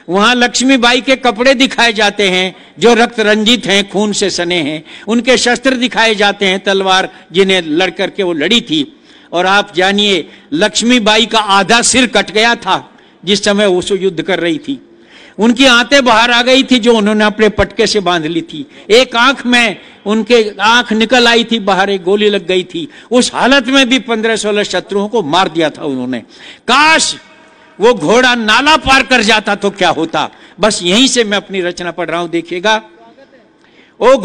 वहां लक्ष्मीबाई के कपड़े दिखाए जाते हैं जो रक्त रंजित हैं, खून से सने हैं। उनके शस्त्र दिखाए जाते हैं, तलवार जिन्हें लड़ करके वो लड़ी थी। और आप जानिए लक्ष्मीबाई का आधा सिर कट गया था जिस समय वो युद्ध कर रही थी। उनकी आंतें बाहर आ गई थी जो उन्होंने अपने पटके से बांध ली थी। एक आंख में उनके आंख निकल आई थी बाहर, एक गोली लग गई थी। उस हालत में भी 15-16 शत्रुओं को मार दिया था उन्होंने। काश वो घोड़ा नाला पार कर जाता तो क्या होता। बस यहीं से मैं अपनी रचना पढ़ रहा हूं, देखिएगा। ओ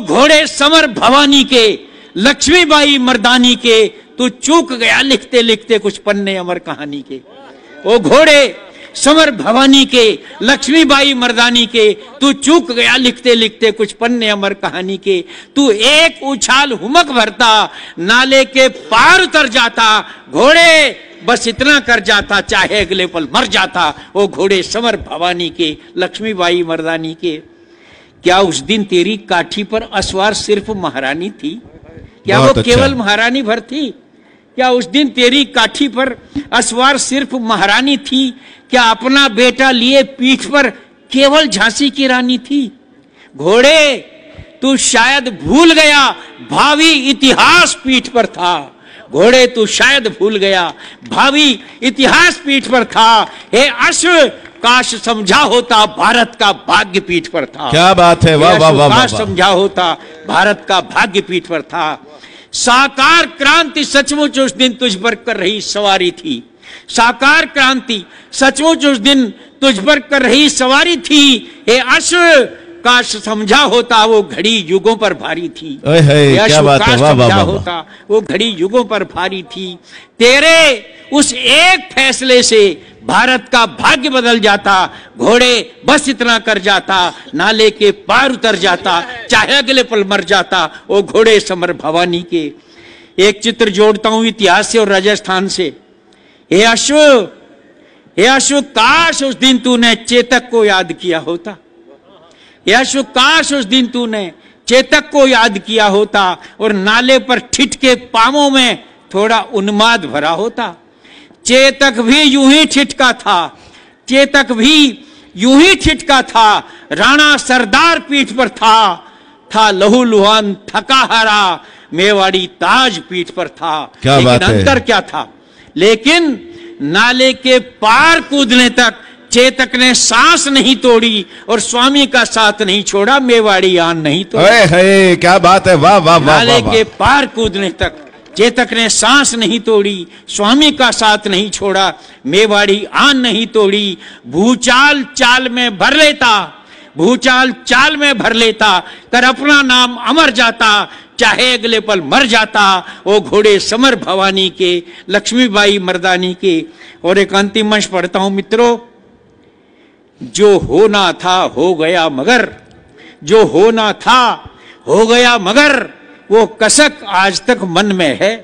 घोड़े समर भवानी के, लक्ष्मीबाई मर्दानी के, तू चूक गया लिखते लिखते कुछ पन्ने अमर कहानी के। ओ घोड़े समर भवानी के, लक्ष्मीबाई मर्दानी के, तू चूक गया लिखते लिखते कुछ पन्ने अमर कहानी के। तू एक उछाल हुमक भरता, नाले के पार उतर जाता। घोड़े बस इतना कर जाता, चाहे अगले पल मर जाता। ओ घोड़े समर भवानी के, लक्ष्मीबाई मर्दानी के। क्या उस दिन तेरी काठी पर असवार सिर्फ महारानी थी? क्या वो केवल महारानी भर थी? क्या उस दिन तेरी काठी पर असवार सिर्फ महारानी थी? क्या अपना बेटा लिए पीठ पर केवल झांसी की रानी थी? घोड़े तू शायद भूल गया, भावी इतिहास पीठ पर था। घोड़े तू शायद भूल गया, भावी इतिहास पीठ पर था। हे अश्व काश समझा होता, भारत का भाग्य पीठ पर था। क्या बात है, वाह वाह वाह। काश समझा होता, भारत का भाग्य पीठ पर था। साकार क्रांति सचमुच उस दिन तुझ पर कर रही सवारी थी। साकार क्रांति सचमुच उस दिन तुझ पर कर रही सवारी थी। हे अश्व काश समझा होता, वो घड़ी युगों पर भारी थी। क्या बात है, वाह वाह होता, वो घड़ी युगों पर भारी थी। तेरे उस एक फैसले से भारत का भाग्य बदल जाता। घोड़े बस इतना कर जाता, नाले के पार उतर जाता, चाहे अगले पल मर जाता। वो घोड़े समर भवानी के। एक चित्र जोड़ता हूं इतिहास से और राजस्थान से। हे अश्व काश उस दिन तूने चेतक को याद किया होता। हे अश्व काश उस दिन तूने चेतक को याद किया होता और नाले पर ठिठके पांवों में थोड़ा उन्माद भरा होता। चेतक भी यूं ही ठिठका था, चेतक भी यूं ही ठिठका था। राणा सरदार पीठ पर था लहू लुहान थका हारा, मेवाड़ी ताज पीठ पर था। लेकिन अंतर क्या था? लेकिन नाले के पार कूदने तक चेतक ने सांस नहीं तोड़ी और स्वामी का साथ नहीं छोड़ा, मेवाड़ी आन नहीं तोड़ी। क्या बात है, वाह वाह वाह। नाले के पार कूदने तक चेतक ने सांस नहीं तोड़ी, स्वामी का साथ नहीं छोड़ा, मेवाड़ी आन नहीं तोड़ी। भूचाल चाल में भर लेता, भूचाल चाल में भर लेता, कर अपना नाम अमर जाता, चाहे अगले पल मर जाता। वो घोड़े समर भवानी के, लक्ष्मीबाई मर्दानी के। और एक अंतिम अंश पढ़ता हूं मित्रों। जो होना था हो गया मगर, जो होना था हो गया मगर, वो कसक आज तक मन में है।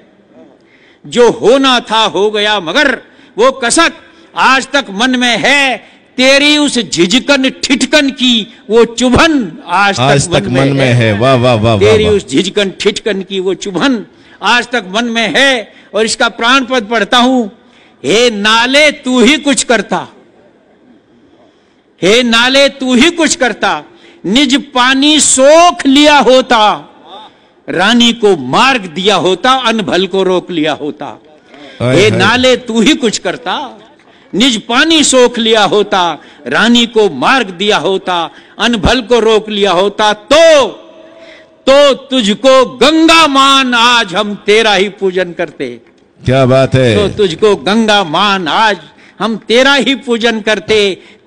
जो होना था हो गया मगर, वो कसक आज तक मन में है। तेरी उस झिझकन ठिठकन की वो चुभन आज तक मन में है। वाह वाह वाह। तेरी उस झिझकन ठिठकन की वो चुभन आज तक मन में है। और इसका प्राण पद पढ़ता हूं। हे नाले तू ही कुछ करता, हे नाले तू ही कुछ करता, निज पानी सोख लिया होता, रानी को मार्ग दिया होता, अनभल को रोक लिया होता। हे नाले तू ही कुछ करता, निज पानी सोख लिया होता, रानी को मार्ग दिया होता, अनभल को रोक लिया होता। तो तुझको गंगा मान आज हम तेरा ही पूजन करते। क्या बात है। तो तुझको गंगा मान आज हम तेरा ही पूजन करते।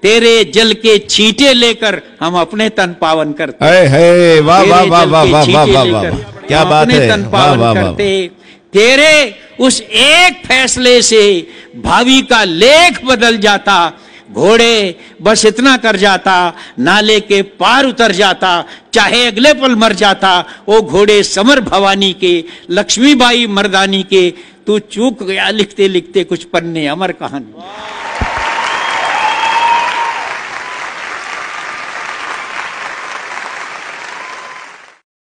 तेरे जल के छींटे लेकर हम अपने तन पावन करते। वाह वाह वाह वाह वाह वाह। क्या बात है, तन पावन करते। तेरे उस एक फैसले से भावी का लेख बदल जाता। घोड़े बस इतना कर जाता, नाले के पार उतर जाता, चाहे अगले पल मर जाता। वो घोड़े समर भवानी के, लक्ष्मीबाई मर्दानी के, तू चूक गया लिखते लिखते कुछ पन्ने अमर कहानी।